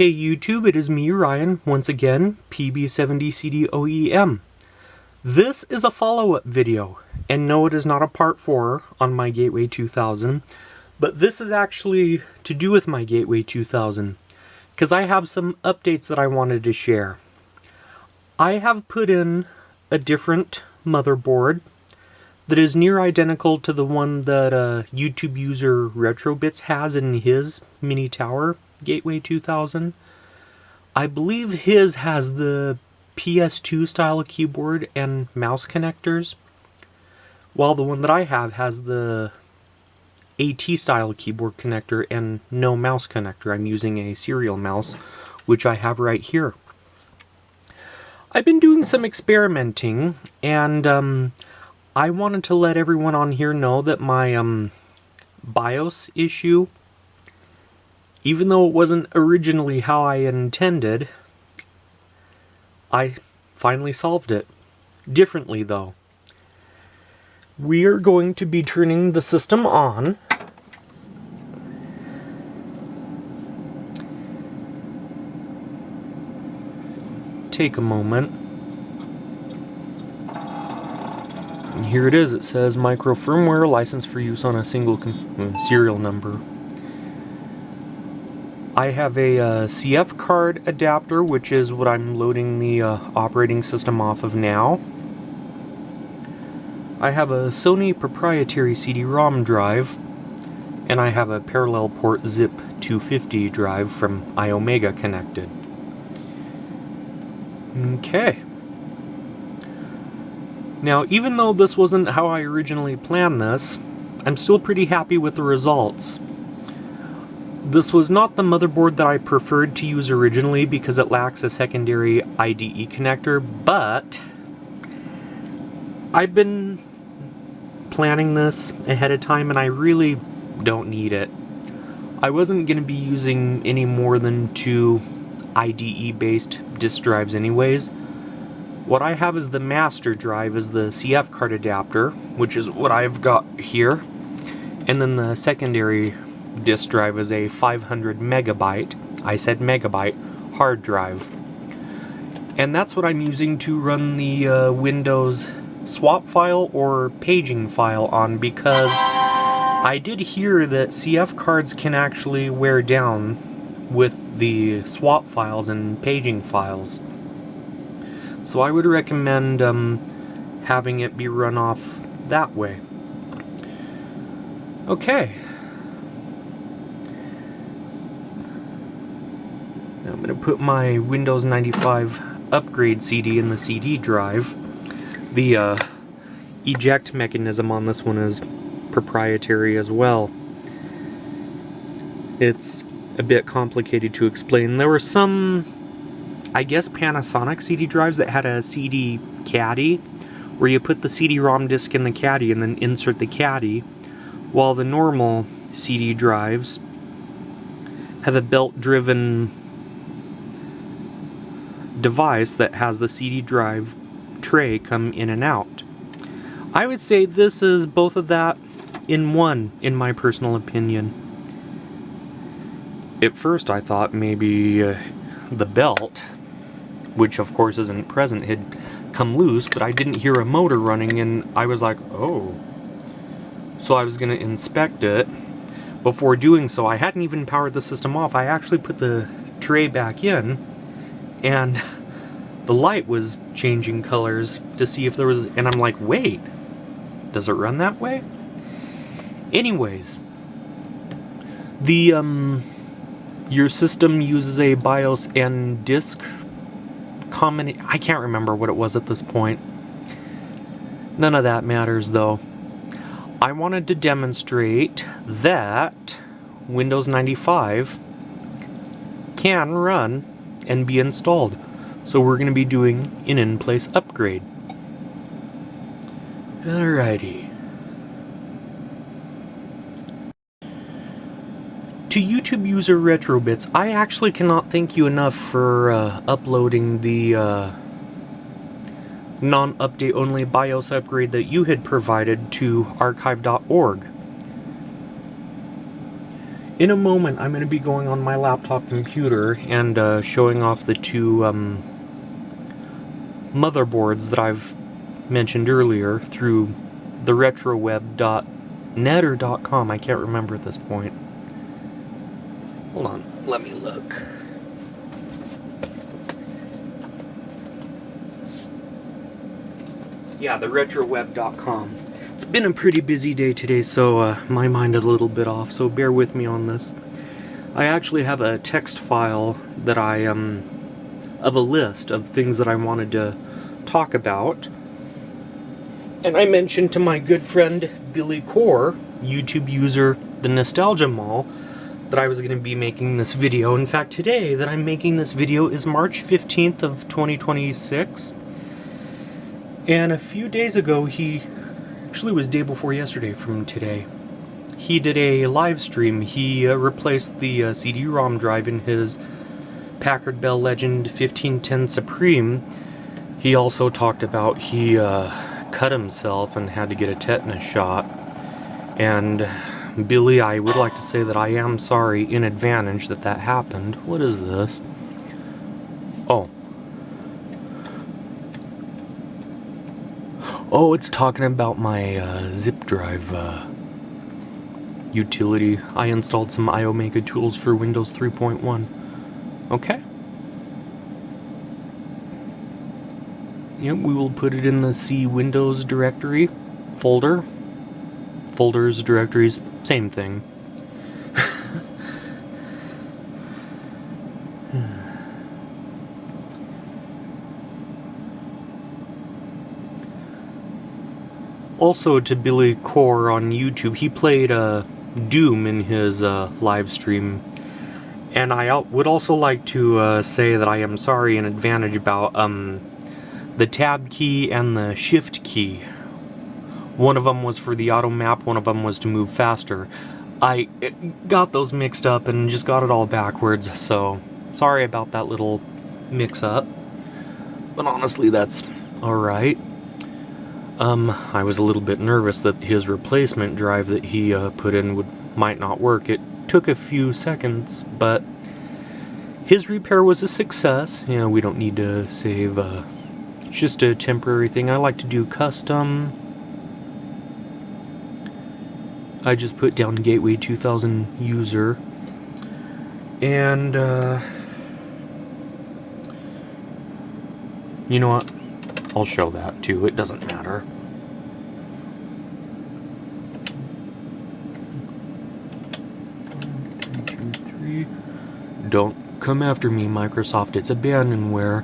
Hey YouTube, it is me, Ryan, once again, PB70CDOEM. This is a follow-up video, and no, it is not a part 4 on my Gateway 2000, but this is actually to do with my Gateway 2000, because I have some updates that I wanted to share. I have put in a different motherboard that is near identical to the one that YouTube user RetroBits has in his mini tower Gateway 2000. I believe his has the PS2 style keyboard and mouse connectors, while the one that I have has the AT style keyboard connector and no mouse connector. I'm using a serial mouse, which I have right here. I've been doing some experimenting, and I wanted to let everyone on here know that my BIOS issue, even though it wasn't originally how I intended, I finally solved it. Differently, though. We are going to be turning the system on. Take a moment. And here it is. It says micro firmware, license for use on a single serial number. I have a CF card adapter, which is what I'm loading the operating system off of now. I have a Sony proprietary CD-ROM drive, and I have a parallel port ZIP 250 drive from iOmega connected. Okay. Now, even though this wasn't how I originally planned this, I'm still pretty happy with the results. This was not the motherboard that I preferred to use originally because it lacks a secondary IDE connector, but I've been planning this ahead of time and I really don't need it. I wasn't going to be using any more than 2 IDE-based disk drives anyways. What I have as the master drive is the CF card adapter, which is what I've got here, and then the secondary disk drive is a 500 megabyte, I said megabyte, hard drive. And that's what I'm using to run the Windows swap file or paging file on, because I did hear that CF cards can actually wear down with the swap files and paging files. So I would recommend having it be run off that way. Okay. I'm going to put my Windows 95 upgrade CD in the CD drive. The eject mechanism on this one is proprietary as well. It's a bit complicated to explain. There were some, I guess, Panasonic CD drives that had a CD caddy, where you put the CD-ROM disc in the caddy and then insert the caddy, while the normal CD drives have a belt-driven device that has the CD drive tray come in and out. I would say this is both of that in one, in my personal opinion. At first I thought maybe the belt, which of course isn't present, had come loose, but I didn't hear a motor running and I was like, oh. So I was going to inspect it. Before doing so, I hadn't even powered the system off. I actually put the tray back in, and the light was changing colors to see if there was, and I'm like, wait, does it run that way? Anyways, the your system uses a BIOS and disk combination. I can't remember what it was at this point. None of that matters though. I wanted to demonstrate that Windows 95 can run and be installed. So we're going to be doing an in-place upgrade. Alrighty. To YouTube user RetroBits, I actually cannot thank you enough for uploading the non-update only BIOS upgrade that you had provided to archive.org. In a moment, I'm going to be going on my laptop computer and showing off the two motherboards that I've mentioned earlier through the retroweb.net or .com. I can't remember at this point. Hold on, let me look. Yeah, the retroweb.com. It's been a pretty busy day today, so my mind is a little bit off, so bear with me on this. I actually have a text file that of a list of things that I wanted to talk about. And I mentioned to my good friend Billy Core, YouTube user The Nostalgia Mall, that I was going to be making this video. In fact, today that I'm making this video is March 15th of 2026. And a few days ago, actually it was day before yesterday from today, he did a live stream. He replaced the CD-ROM drive in his Packard Bell Legend 1510 Supreme. He also talked about he cut himself and had to get a tetanus shot. And Billy, I would like to say that I am sorry in advantage that that happened. What is this? Oh, it's talking about my zip drive utility. I installed some iOmega tools for Windows 3.1. Okay. Yep, we will put it in the C Windows directory folder. Folders, directories, same thing. Also, to Billy Core on YouTube, he played Doom in his live stream. And I would also like to say that I am sorry in advantage about the tab key and the shift key. One of them was for the auto map, one of them was to move faster. I got those mixed up and just got it all backwards, so sorry about that little mix-up. But honestly, that's alright. I was a little bit nervous that his replacement drive that he put in might not work. It took a few seconds, but his repair was a success. You know, we don't need to save, it's just a temporary thing. I like to do custom. I just put down Gateway 2000 user. And, you know what? I'll show that too, it doesn't matter. One, two, three. Don't come after me, Microsoft, it's abandonware.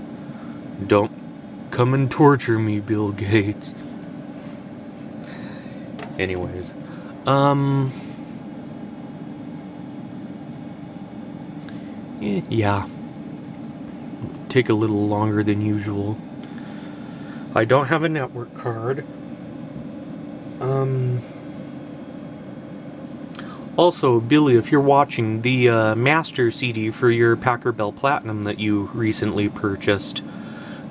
Don't come and torture me, Bill Gates. Anyways, yeah. Take a little longer than usual. I don't have a network card. Also, Billy, if you're watching, the master CD for your Packard Bell Platinum that you recently purchased,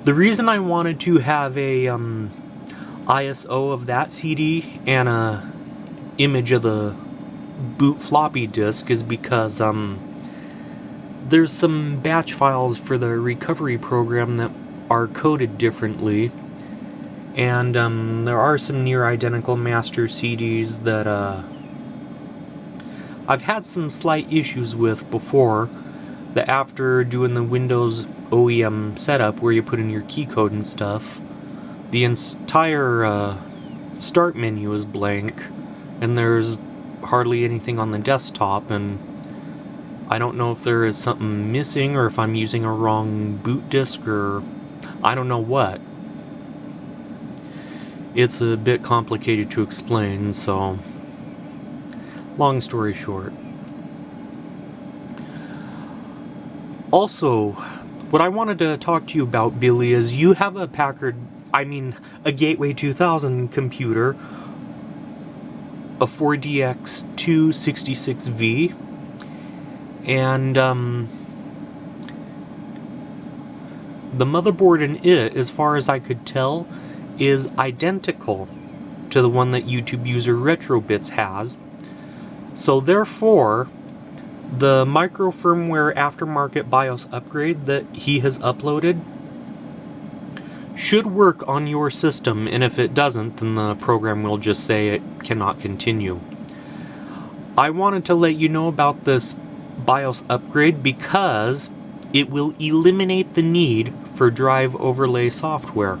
the reason I wanted to have a ISO of that CD and a image of the boot floppy disk is because there's some batch files for the recovery program that are coded differently. And there are some near identical master CDs that I've had some slight issues with before, that after doing the Windows OEM setup where you put in your key code and stuff, the entire start menu is blank and there's hardly anything on the desktop, and I don't know if there is something missing or if I'm using a wrong boot disk or I don't know what. It's a bit complicated to explain, so long story short. Also, what I wanted to talk to you about, Billy, is you have a a Gateway 2000 computer, a 4DX266V, and the motherboard in it, as far as I could tell, is identical to the one that YouTube user RetroBits has. So therefore, The micro firmware aftermarket BIOS upgrade that he has uploaded should work on your system, and if it doesn't, then the program will just say it cannot continue. I wanted to let you know about this BIOS upgrade because it will eliminate the need for drive overlay software.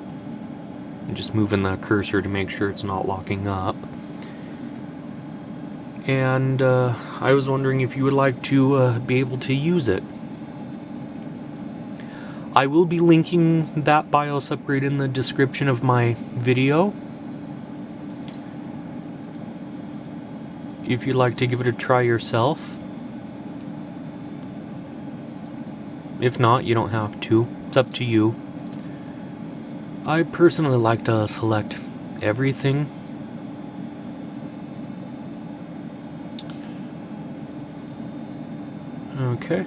I'm just moving the cursor to make sure it's not locking up. And I was wondering if you would like to be able to use it. I will be linking that BIOS upgrade in the description of my video. If you'd like to give it a try yourself. If not, you don't have to. It's up to you. I personally like to select everything. Okay.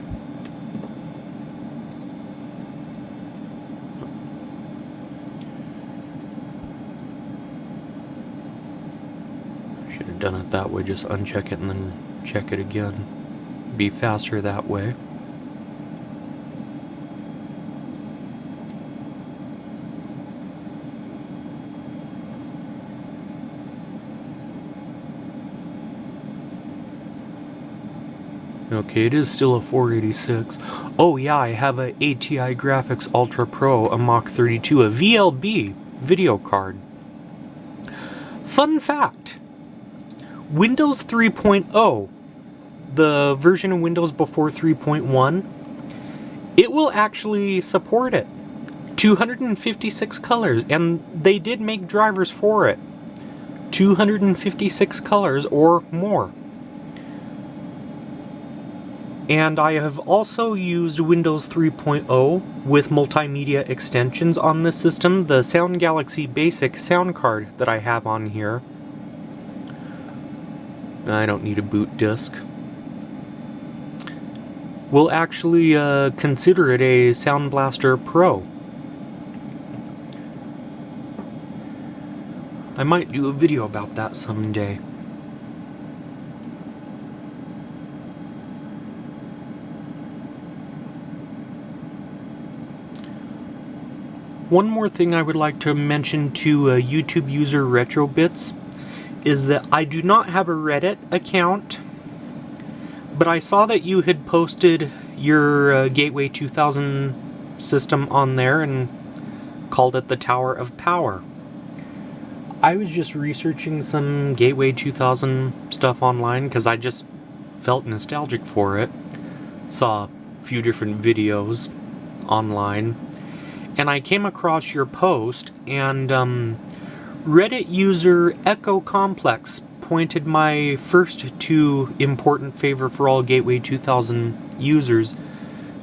Should have done it that way, just uncheck it and then check it again. Be faster that way. Okay, it is still a 486. Oh yeah, I have a ATI Graphics Ultra Pro, a Mach 32, a VLB video card. Fun fact, Windows 3.0, the version of Windows before 3.1, it will actually support it. 256 colors, and they did make drivers for it. 256 colors or more. And I have also used Windows 3.0 with multimedia extensions on this system. The Sound Galaxy Basic sound card that I have on here. I don't need a boot disk. We'll actually consider it a Sound Blaster Pro. I might do a video about that someday. One more thing I would like to mention to YouTube user RetroBits is that I do not have a Reddit account, but I saw that you had posted your Gateway 2000 system on there and called it the Tower of Power. I was just researching some Gateway 2000 stuff online because I just felt nostalgic for it. Saw a few different videos online. And I came across your post, and Reddit user Echo Complex pointed my first two important favor for all Gateway 2000 users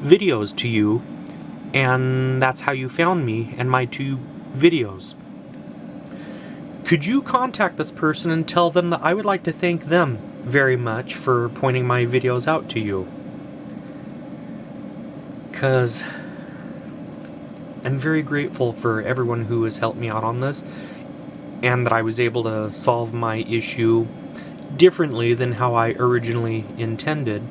videos to you, and that's how you found me and my two videos. Could you contact this person and tell them that I would like to thank them very much for pointing my videos out to you? 'Cause I'm very grateful for everyone who has helped me out on this, and that I was able to solve my issue differently than how I originally intended.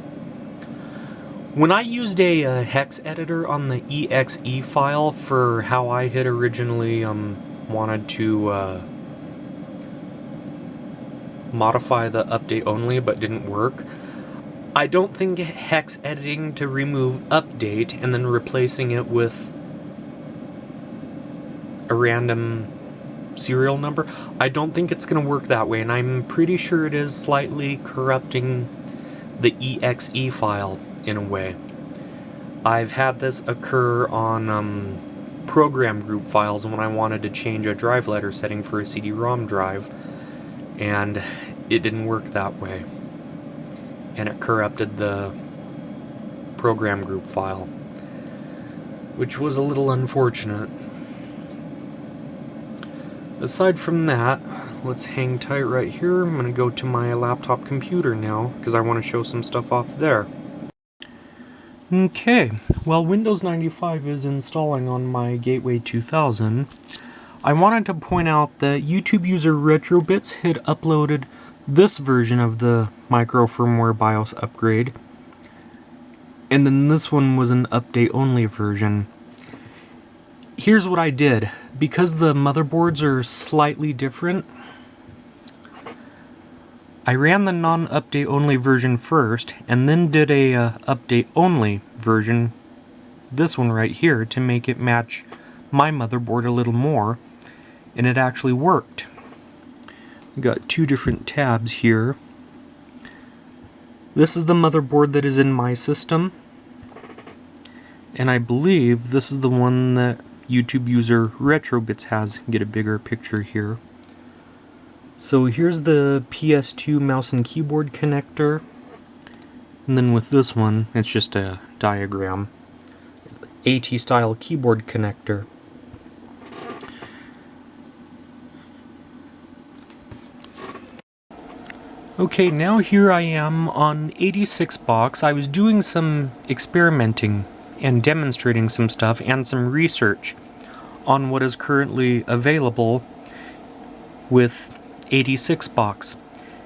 When I used a hex editor on the exe file for how I had originally wanted to modify the update only but didn't work, I don't think hex editing to remove update and then replacing it with a random serial number, I don't think it's going to work that way, and I'm pretty sure it is slightly corrupting the exe file in a way. I've had this occur on program group files when I wanted to change a drive letter setting for a CD-ROM drive, and it didn't work that way, and it corrupted the program group file, which was a little unfortunate. Aside from that, let's hang tight right here. I'm going to go to my laptop computer now, because I want to show some stuff off there. Okay, while Windows 95 is installing on my Gateway 2000, I wanted to point out that YouTube user RetroBits had uploaded this version of the micro firmware BIOS upgrade, and then this one was an update-only version. Here's what I did. Because the motherboards are slightly different, I ran the non-update-only version first, and then did a update-only version, this one right here, to make it match my motherboard a little more, and it actually worked. We've got two different tabs here. This is the motherboard that is in my system, and I believe this is the one that YouTube user RetroBits has. Get a bigger picture here. So here's the PS2 mouse and keyboard connector, and then with this one, it's just a diagram. AT style keyboard connector. Okay, now here I am on 86box. I was doing some experimenting and demonstrating some stuff and some research on what is currently available with 86box.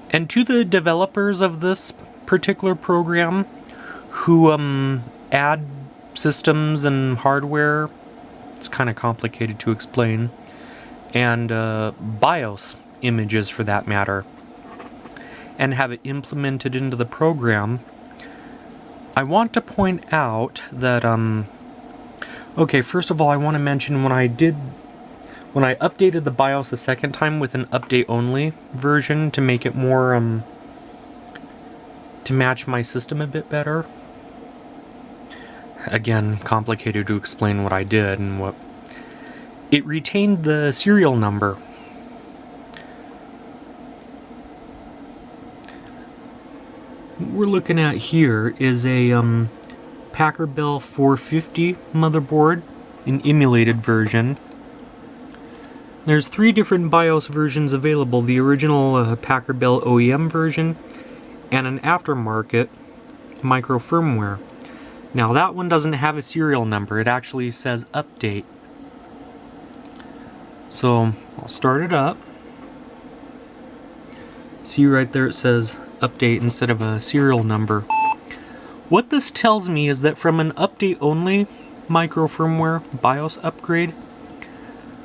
And to the developers of this particular program who add systems and hardware, it's kind of complicated to explain, and BIOS images for that matter, and have it implemented into the program, I want to point out that, okay, first of all, I want to mention when I updated the BIOS a second time with an update-only version to make it more, to match my system a bit better. Again, complicated to explain what I did and what... It retained the serial number. What we're looking at here is a Packer Bell 450 motherboard, an emulated version. There's three different BIOS versions available: the original Packer Bell OEM version and an aftermarket micro firmware. Now that one doesn't have a serial number, it actually says update. So I'll start it up. See right there it says update instead of a serial number. What this tells me is that from an update-only micro firmware BIOS upgrade,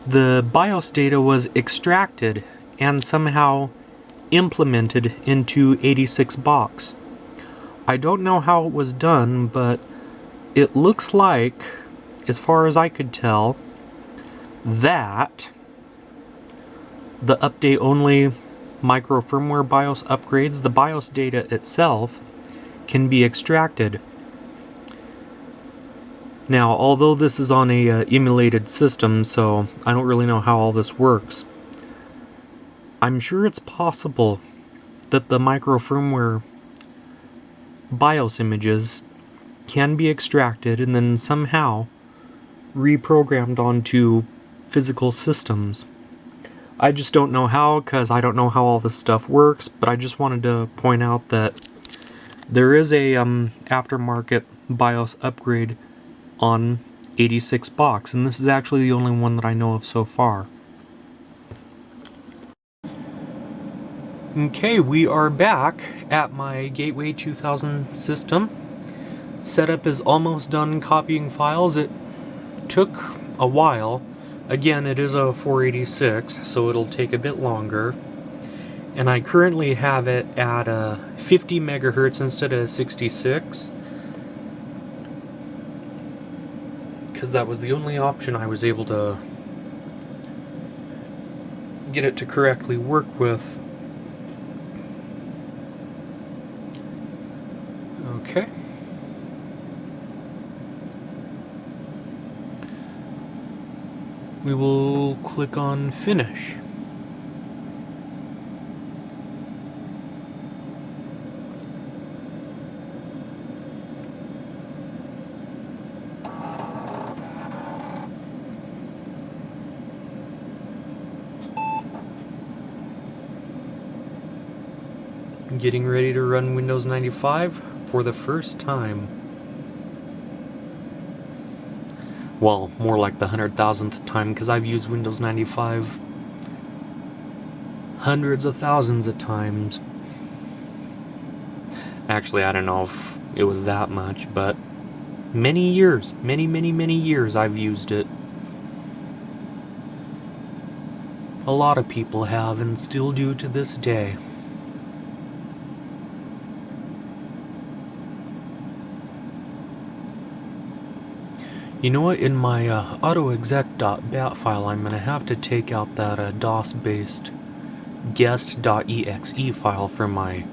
the BIOS data was extracted and somehow implemented into 86box. I don't know how it was done, but it looks like, as far as I could tell, that the update-only micro firmware BIOS upgrades, the BIOS data itself, can be extracted. Now, although this is on a emulated system, so I don't really know how all this works, I'm sure it's possible that the micro firmware BIOS images can be extracted and then somehow reprogrammed onto physical systems. I just don't know how, because I don't know how all this stuff works, but I just wanted to point out that there is a aftermarket BIOS upgrade on 86box, and this is actually the only one that I know of so far. Okay, we are back at my Gateway 2000 system. Setup is almost done copying files. It took a while. Again, it is a 486, so it'll take a bit longer. And I currently have it at 50 megahertz instead of 66. Because that was the only option I was able to get it to correctly work with. Okay. We will click on Finish. Getting ready to run Windows 95 for the first time. Well, more like the 100,000th time, because I've used Windows 95 hundreds of thousands of times. Actually, I don't know if it was that much, but Many years, many years I've used it. A lot of people have and still do to this day. You know what, in my autoexec.bat file I'm going to have to take out that DOS-based guest.exe file from my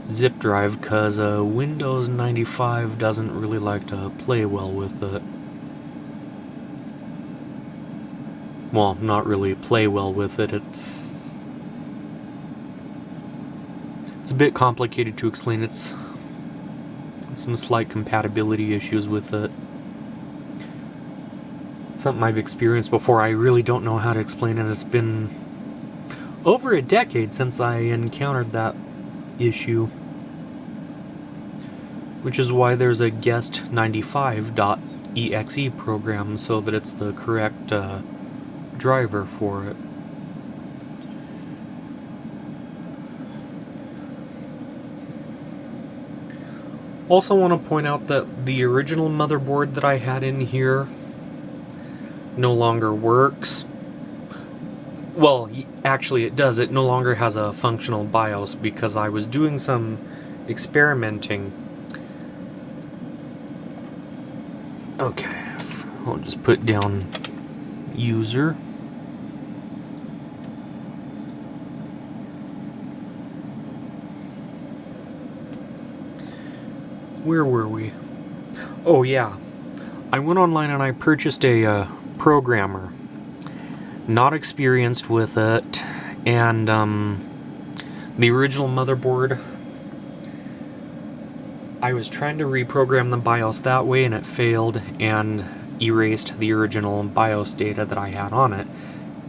zip drive, because Windows 95 doesn't really like to play well with it. Well, not really play well with it, it's a bit complicated to explain. It's some slight compatibility issues with it. Something I've experienced before. I really don't know how to explain it. It's been over a decade since I encountered that issue, which is why there's a guest95.exe program, so that it's the correct driver for it. Also want to point out that the original motherboard that I had in here no longer works. Well, actually it does. It no longer has a functional BIOS because I was doing some experimenting. Okay, I'll just put down user. Where were we? Oh yeah, I went online and I purchased a programmer. Not experienced with it, and the original motherboard, I was trying to reprogram the BIOS that way and it failed and erased the original BIOS data that I had on it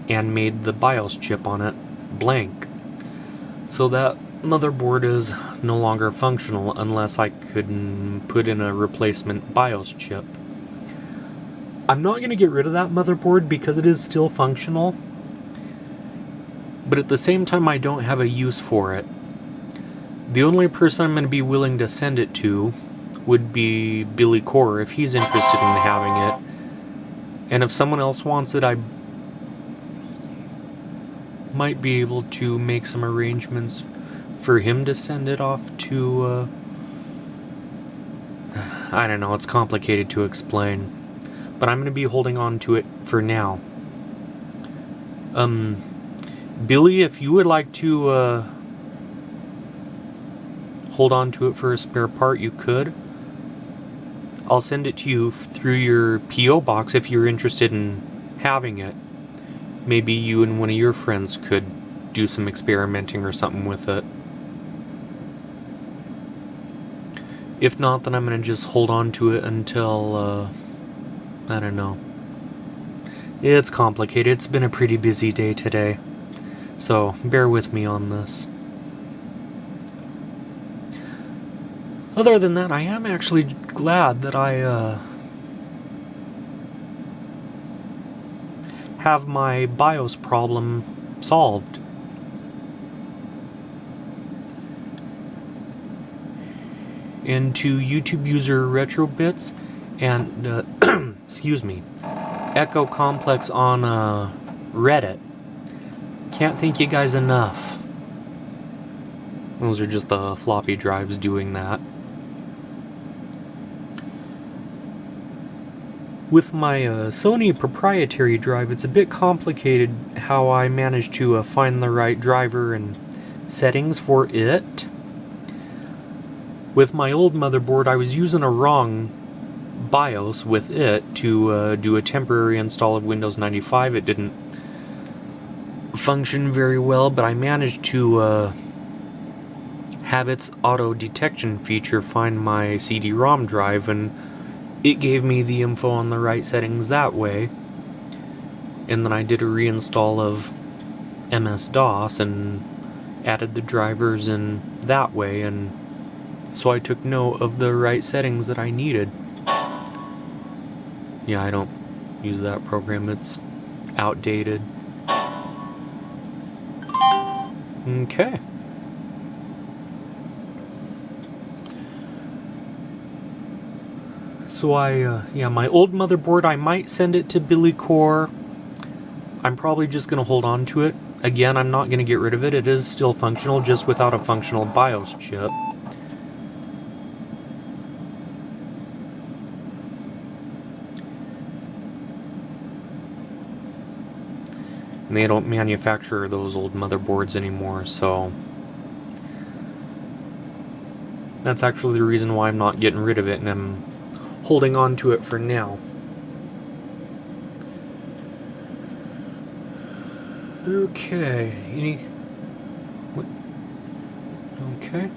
and made the BIOS chip on it blank. So that motherboard is no longer functional unless I could put in a replacement BIOS chip. I'm not going to get rid of that motherboard because it is still functional, but at the same time I don't have a use for it. The only person I'm going to be willing to send it to would be Billy Core if he's interested in having it. And if someone else wants it, I might be able to make some arrangements for him to send it off to, I don't know, it's complicated to explain. But I'm going to be holding on to it for now. Billy, if you would like to hold on to it for a spare part, you could. I'll send it to you through your P.O. box if you're interested in having it. Maybe you and one of your friends could do some experimenting or something with it. If not, then I'm going to just hold on to it until, I don't know. It's complicated. It's been a pretty busy day today, so bear with me on this. Other than that, I am actually glad that I have my BIOS problem solved. And to YouTube user RetroBits and excuse me, Echo Complex on Reddit. Can't thank you guys enough. Those are just the floppy drives doing that. With my Sony proprietary drive, it's a bit complicated how I managed to find the right driver and settings for it. With my old motherboard, I was using a wrong BIOS with it to do a temporary install of Windows 95. It didn't function very well, but I managed to have its auto detection feature find my CD-ROM drive, and it gave me the info on the right settings that way. And then I did a reinstall of MS-DOS and added the drivers in that way, and so I took note of the right settings that I needed. Yeah, I don't use that program, it's outdated. Okay. So yeah, my old motherboard, I might send it to Billy Core. I'm probably just going to hold on to it. Again, I'm not going to get rid of it. It is still functional, just without a functional BIOS chip. And they don't manufacture those old motherboards anymore, so that's actually the reason why I'm not getting rid of it, and I'm holding on to it for now. Okay, okay.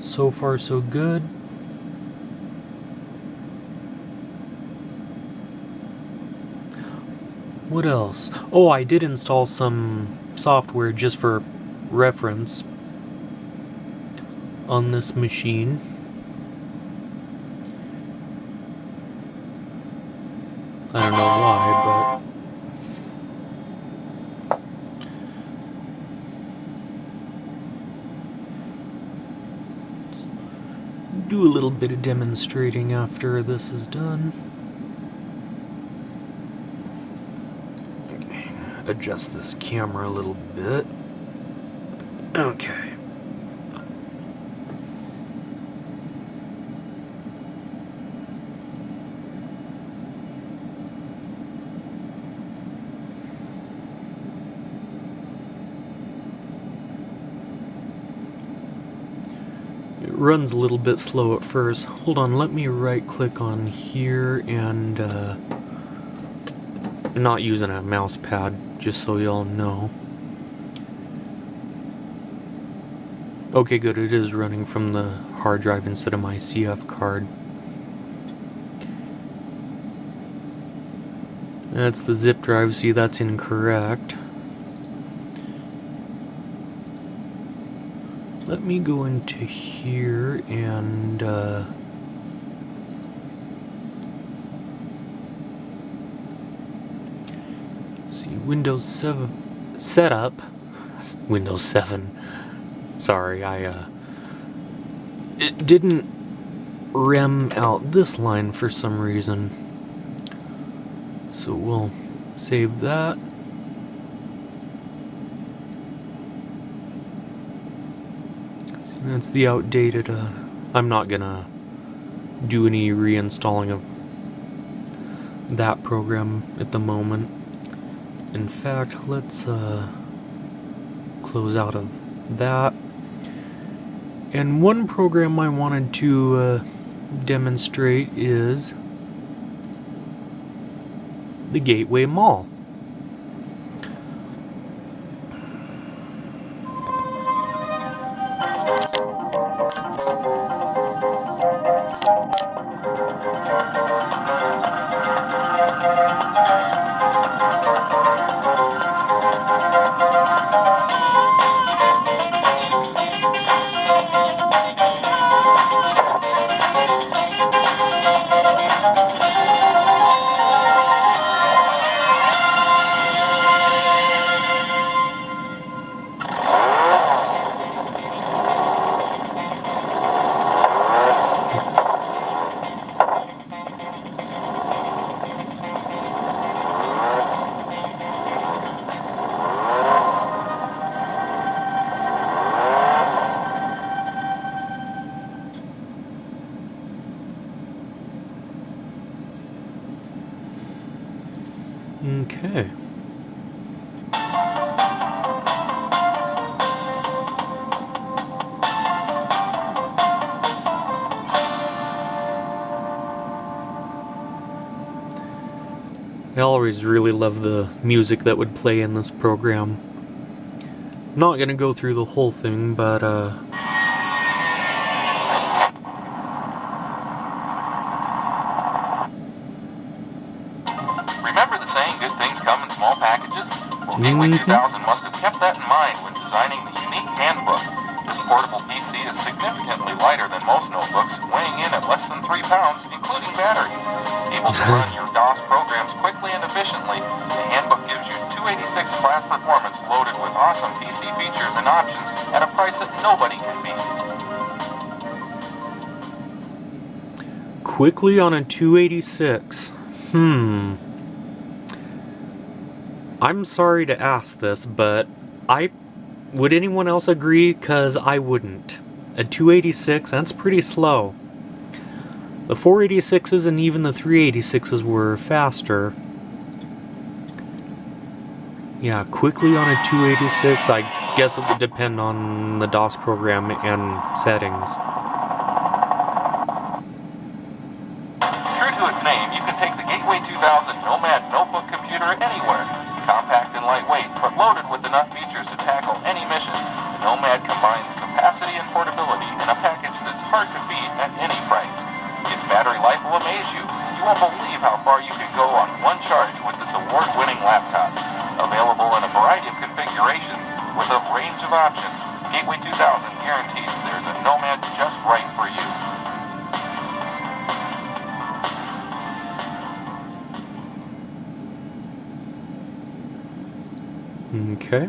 So far, so good. What else? Oh, I did install some software just for reference on this machine. I don't know why, but do a little bit of demonstrating after this is done. Okay, adjust this camera a little bit. Okay. It runs a little bit slow at first. Hold on, let me right click on here and not using a mouse pad, just so y'all know. Okay, good, it is running from the hard drive instead of my CF card. That's the zip drive, see, that's incorrect. Let me go into here and see, Windows 7 setup. Windows 7. Sorry, it didn't rem out this line for some reason. So we'll save that. See, that's the outdated, I'm not gonna do any reinstalling of that program at the moment. In fact, let's close out of that. And one program I wanted to demonstrate is the Gateway Mall. Okay. I always really love the music that would play in this program. I'm not gonna go through the whole thing, but remember the saying, good things come in small packages? Well, Gateway 2000 must have kept that in mind when designing the unique handbook. This portable PC is significantly lighter than most notebooks, weighing in at less than 3 pounds, including battery. Able to run your DOS programs quickly and efficiently, the handbook gives you 286 class performance loaded with awesome PC features and options at a price that nobody can beat. Quickly on a 286. I'm sorry to ask this, but would anyone else agree? Because I wouldn't. A 286, that's pretty slow. The 486s and even the 386s were faster. Yeah, quickly on a 286, I guess it would depend on the DOS program and settings. True to its name, you can take the Gateway 2000 Nomad notebook computer anywhere. Compact and lightweight, but loaded with enough features to tackle any mission. The Nomad combines capacity and portability in a package that's hard to beat at any price. Its battery life will amaze you. You won't believe how far you can go on one charge with this award-winning laptop. Available in a variety of configurations with a range of options, Gateway 2000 guarantees there's a Nomad just right for you. Okay.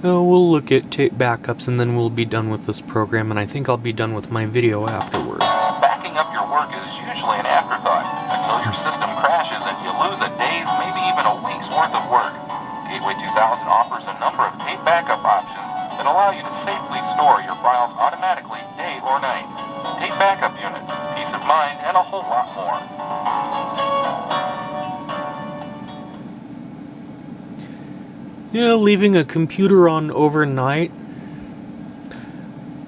We'll look at tape backups and then we'll be done with this program, and I think I'll be done with my video afterwards. Backing up your work is usually an afterthought until your system crashes and you lose a day's, maybe even a week's worth of work. Gateway 2000 offers a number of tape backup options that allow you to safely store your files automatically day or night. Tape backup units, peace of mind, and a whole lot more. Yeah, leaving a computer on overnight,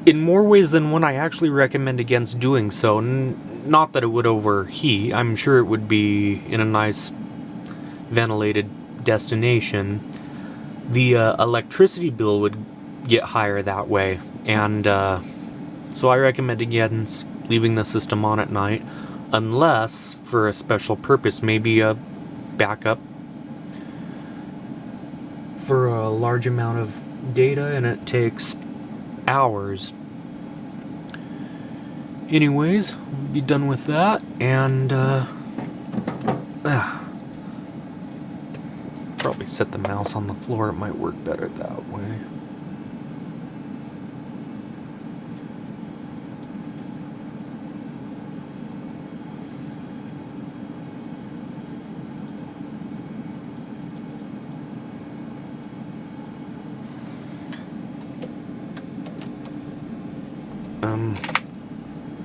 in more ways than one, I actually recommend against doing so. Not that it would overheat. I'm sure it would be in a nice ventilated destination. The electricity bill would get higher that way, and so I recommend against leaving the system on at night, unless for a special purpose, maybe a backup for a large amount of data and it takes hours. Anyways, we'll be done with that, and probably set the mouse on the floor. It might work better that way.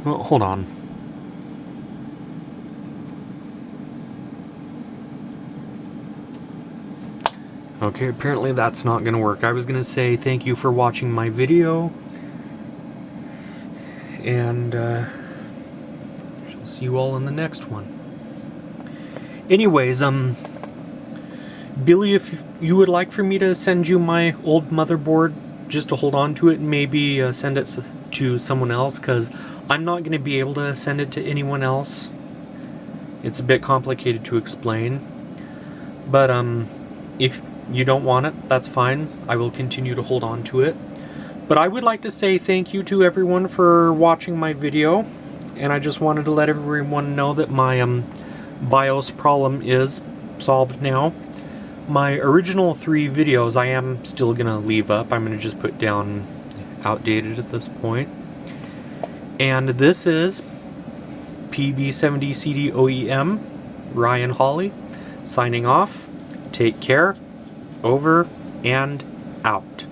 Well, hold on. Okay, apparently that's not gonna work. I was gonna say thank you for watching my video, and shall see you all in the next one. Anyways, Billy, if you would like for me to send you my old motherboard just to hold on to it and maybe send it to someone else, because I'm not going to be able to send it to anyone else. It's a bit complicated to explain. But if you don't want it, that's fine. I will continue to hold on to it. But I would like to say thank you to everyone for watching my video. And I just wanted to let everyone know that my BIOS problem is solved now. My original 3 videos I am still going to leave up. I'm going to just put down outdated at this point. And this is PB70CDOEM, Ryan Hawley, signing off. Take care, over and out.